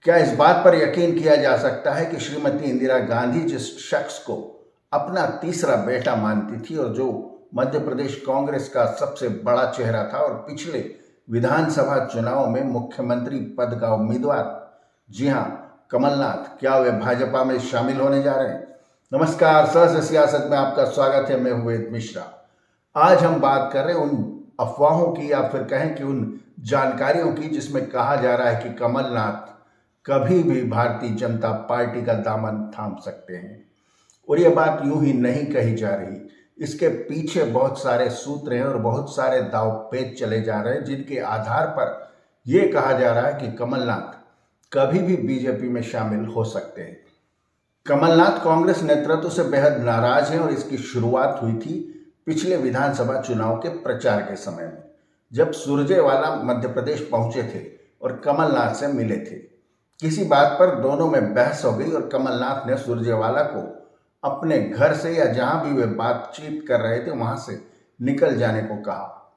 क्या इस बात पर यकीन किया जा सकता है कि श्रीमती इंदिरा गांधी जिस शख्स को अपना तीसरा बेटा मानती थी और जो मध्य प्रदेश कांग्रेस का सबसे बड़ा चेहरा था और पिछले विधानसभा चुनाव में मुख्यमंत्री पद का उम्मीदवार, जी हां, कमलनाथ, क्या वे भाजपा में शामिल होने जा रहे हैं? नमस्कार, सहज सियासत में आपका स्वागत है। मैं हूं वेद मिश्रा। आज हम बात कर रहे हैं उन अफवाहों की या फिर कहें कि उन जानकारियों की जिसमें कहा जा रहा है कि कमलनाथ कभी भी भारतीय जनता पार्टी का दामन थाम सकते हैं। और यह बात यूं ही नहीं कही जा रही, इसके पीछे बहुत सारे सूत्र हैं और बहुत सारे दांव पेच चले जा रहे हैं जिनके आधार पर यह कहा जा रहा है कि कमलनाथ कभी भी बीजेपी में शामिल हो सकते हैं। कमलनाथ कांग्रेस नेतृत्व से बेहद नाराज हैं और इसकी शुरुआत हुई थी पिछले विधानसभा चुनाव के प्रचार के समय में, जब सुरजेवाला मध्य प्रदेश पहुंचे थे और कमलनाथ से मिले थे। किसी बात पर दोनों में बहस हो गई और कमलनाथ ने सुरजेवाला को अपने घर से या जहां भी वे बातचीत कर रहे थे वहां से निकल जाने को कहा।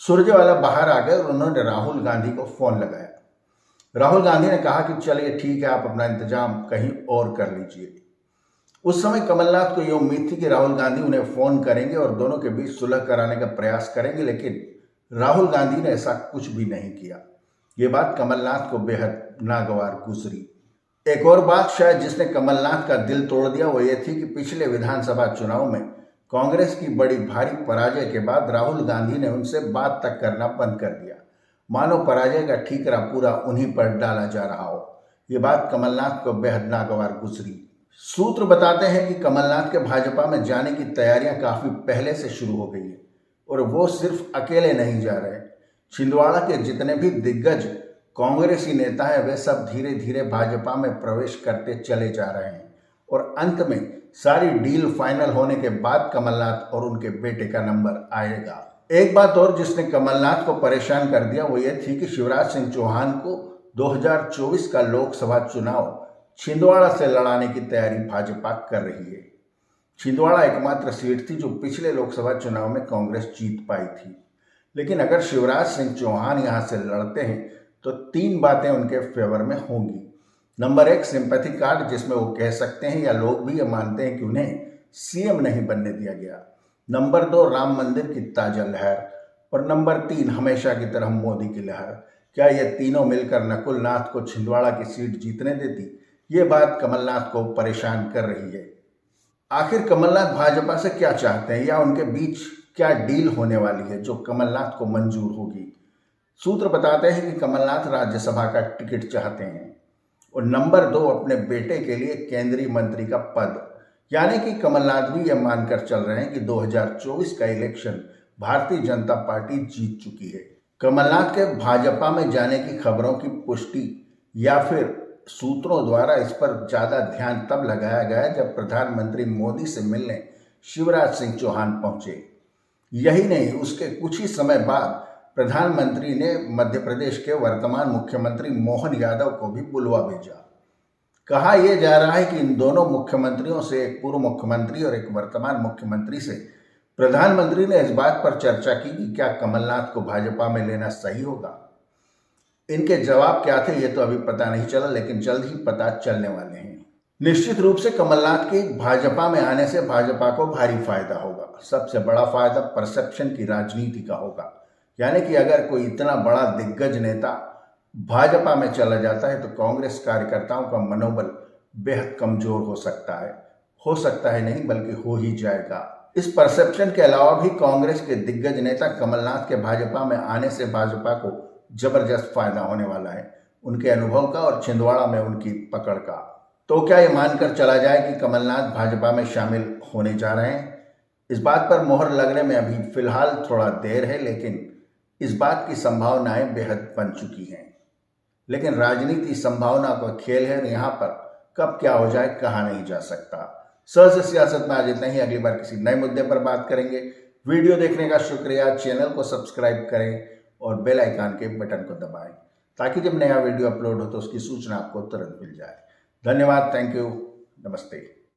सुरजेवाला बाहर आ गए और उन्होंने राहुल गांधी को फोन लगाया। राहुल गांधी ने कहा कि चलिए ठीक है, आप अपना इंतजाम कहीं और कर लीजिए। उस समय कमलनाथ को यह उम्मीद थी कि राहुल गांधी उन्हें फोन करेंगे और दोनों के बीच सुलह कराने का प्रयास करेंगे, लेकिन राहुल गांधी ने ऐसा कुछ भी नहीं किया। ये बात कमलनाथ को बेहद नागवार गुजरी। एक और बात शायद जिसने कमलनाथ का दिल तोड़ दिया वो ये थी कि पिछले विधानसभा चुनाव में कांग्रेस की बड़ी भारी पराजय के बाद राहुल गांधी ने उनसे बात तक करना बंद कर दिया, मानो पराजय का ठीकरा पूरा उन्हीं पर डाला जा रहा हो। ये बात कमलनाथ को बेहद नागवार गुजरी। सूत्र बताते हैं कि कमलनाथ के भाजपा में जाने की तैयारियां काफी पहले से शुरू हो गई है और वो सिर्फ अकेले नहीं जा रहे। छिंदवाड़ा के जितने भी दिग्गज कांग्रेसी नेता हैं वे सब धीरे धीरे भाजपा में प्रवेश करते चले जा रहे हैं और अंत में सारी डील फाइनल होने के बाद कमलनाथ और उनके बेटे का नंबर आएगा। एक बात और जिसने कमलनाथ को परेशान कर दिया वो ये थी कि शिवराज सिंह चौहान को 2024 का लोकसभा चुनाव छिंदवाड़ा से लड़ाने की तैयारी भाजपा कर रही है। छिंदवाड़ा एकमात्र सीट थी जो पिछले लोकसभा चुनाव में कांग्रेस जीत पाई थी, लेकिन अगर शिवराज सिंह चौहान यहां से लड़ते हैं तो 3 बातें उनके फेवर में होंगी। नंबर 1, सिंपैथी कार्ड, जिसमें वो कह सकते हैं या लोग भी ये मानते हैं कि उन्हें सीएम नहीं बनने दिया गया। नंबर 2, राम मंदिर की ताजा लहर। और नंबर 3, हमेशा की तरह मोदी की लहर। क्या ये तीनों मिलकर नकुल नाथ को छिंदवाड़ा की सीट जीतने देती? ये बात कमलनाथ को परेशान कर रही है। आखिर कमलनाथ भाजपा से क्या चाहते हैं या उनके बीच क्या डील होने वाली है जो कमलनाथ को मंजूर होगी? सूत्र बताते हैं कि कमलनाथ राज्यसभा का टिकट चाहते हैं और नंबर 2, अपने बेटे के लिए केंद्रीय मंत्री का पद। यानी कि कमलनाथ भी यह मानकर चल रहे हैं कि 2024 का इलेक्शन भारतीय जनता पार्टी जीत चुकी है। कमलनाथ के भाजपा में जाने की खबरों की पुष्टि या फिर सूत्रों द्वारा इस पर ज्यादा ध्यान तब लगाया गया जब प्रधानमंत्री मोदी से मिलने शिवराज सिंह चौहान पहुंचे। यही नहीं, उसके कुछ ही समय बाद प्रधानमंत्री ने मध्य प्रदेश के वर्तमान मुख्यमंत्री मोहन यादव को भी बुलवा भेजा। कहा यह जा रहा है कि इन दोनों मुख्यमंत्रियों से, एक पूर्व मुख्यमंत्री और एक वर्तमान मुख्यमंत्री से, प्रधानमंत्री ने इस बात पर चर्चा की कि क्या कमलनाथ को भाजपा में लेना सही होगा। इनके जवाब क्या थे ये तो अभी पता नहीं चला, लेकिन जल्द ही पता चलने वाले हैं। निश्चित रूप से कमलनाथ के भाजपा में आने से भाजपा को भारी फायदा होगा। सबसे बड़ा फायदा परसेप्शन की राजनीति का होगा, यानी कि अगर कोई इतना बड़ा दिग्गज नेता भाजपा में चला जाता है तो कांग्रेस कार्यकर्ताओं का मनोबल बेहद कमजोर हो सकता है नहीं बल्कि हो ही जाएगा। इस परसेप्शन के अलावा भी कांग्रेस के दिग्गज नेता कमलनाथ के भाजपा में आने से भाजपा को जबरदस्त फायदा होने वाला है, उनके अनुभव का और छिंदवाड़ा में उनकी पकड़ का। तो क्या ये मानकर चला जाए कि कमलनाथ भाजपा में शामिल होने जा रहे हैं? इस बात पर मोहर लगने में अभी फिलहाल थोड़ा देर है, लेकिन इस बात की संभावनाएं बेहद बन चुकी हैं। लेकिन राजनीति संभावना का खेल है, यहाँ पर कब क्या हो जाए कहा नहीं जा सकता। सहज सियासत में आज इतना ही। अगली बार किसी नए मुद्दे पर बात करेंगे। वीडियो देखने का शुक्रिया। चैनल को सब्सक्राइब करें और बेल आइकन के बटन को दबाएं ताकि जब नया वीडियो अपलोड हो तो उसकी सूचना आपको तुरंत मिल जाए। धन्यवाद, थैंक यू, नमस्ते।